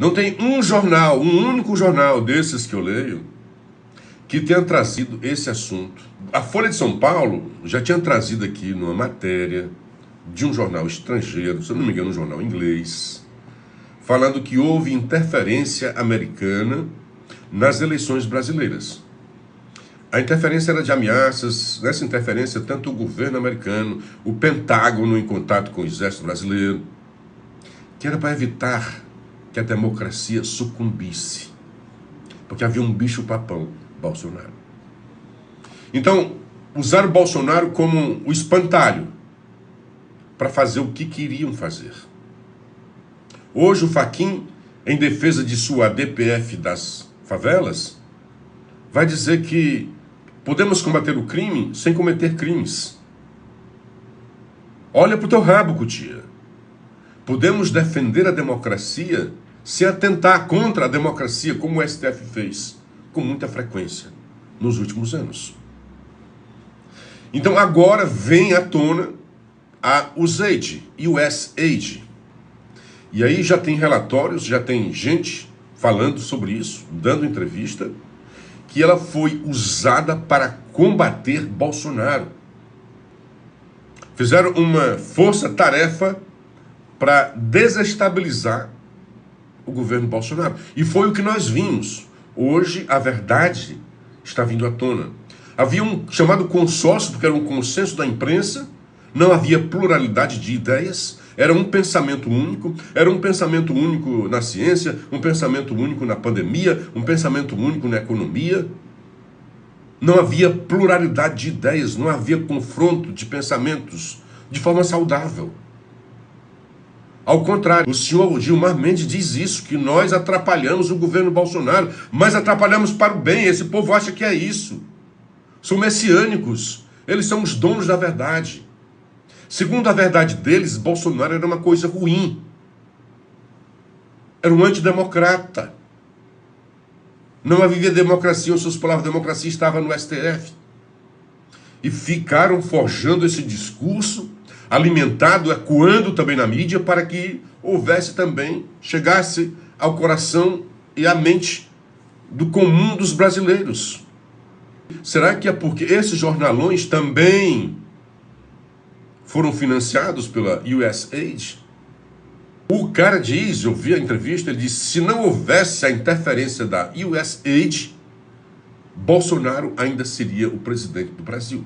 Não tem um jornal, um único jornal desses que eu leio, que tenha trazido esse assunto. A Folha de São Paulo já tinha trazido aqui numa matéria de um jornal estrangeiro, se eu não me engano, um jornal inglês, falando que houve interferência americana nas eleições brasileiras. A interferência era de ameaças. Nessa interferência, tanto o governo americano, o Pentágono em contato com o exército brasileiro, que era para evitar que a democracia sucumbisse, porque havia um bicho-papão, Bolsonaro. Então, usaram o Bolsonaro como o espantalho para fazer o que queriam fazer. Hoje o Fachin, em defesa de sua DPF das favelas, vai dizer que podemos combater o crime sem cometer crimes. Olha para o teu rabo, Cutia. Podemos defender a democracia sem atentar contra a democracia, como o STF fez com muita frequência nos últimos anos. Então agora vem à tona a USAID, USAID. E aí já tem relatórios, já tem gente falando sobre isso, dando entrevista, que ela foi usada para combater Bolsonaro. Fizeram uma força-tarefa para desestabilizar o governo Bolsonaro. E foi o que nós vimos. Hoje a verdade está vindo à tona. Havia um chamado consórcio, porque era um consenso da imprensa, não havia pluralidade de ideias, era um pensamento único na ciência, um pensamento único na pandemia, um pensamento único na economia. Não havia pluralidade de ideias, não havia confronto de pensamentos de forma saudável. Ao contrário, o senhor Gilmar Mendes diz isso, que nós atrapalhamos o governo Bolsonaro, mas atrapalhamos para o bem. Esse povo acha que é isso. São messiânicos, eles são os donos da verdade. Segundo a verdade deles, Bolsonaro era uma coisa ruim. Era um antidemocrata. Não havia democracia, as suas palavras, democracia estava no STF. E ficaram forjando esse discurso, alimentado, ecoando também na mídia, para que houvesse também, chegasse ao coração e à mente do comum dos brasileiros. Será que é porque esses jornalões também foram financiados pela USAID? O cara diz, eu vi a entrevista, ele disse, se não houvesse a interferência da USAID, Bolsonaro ainda seria o presidente do Brasil.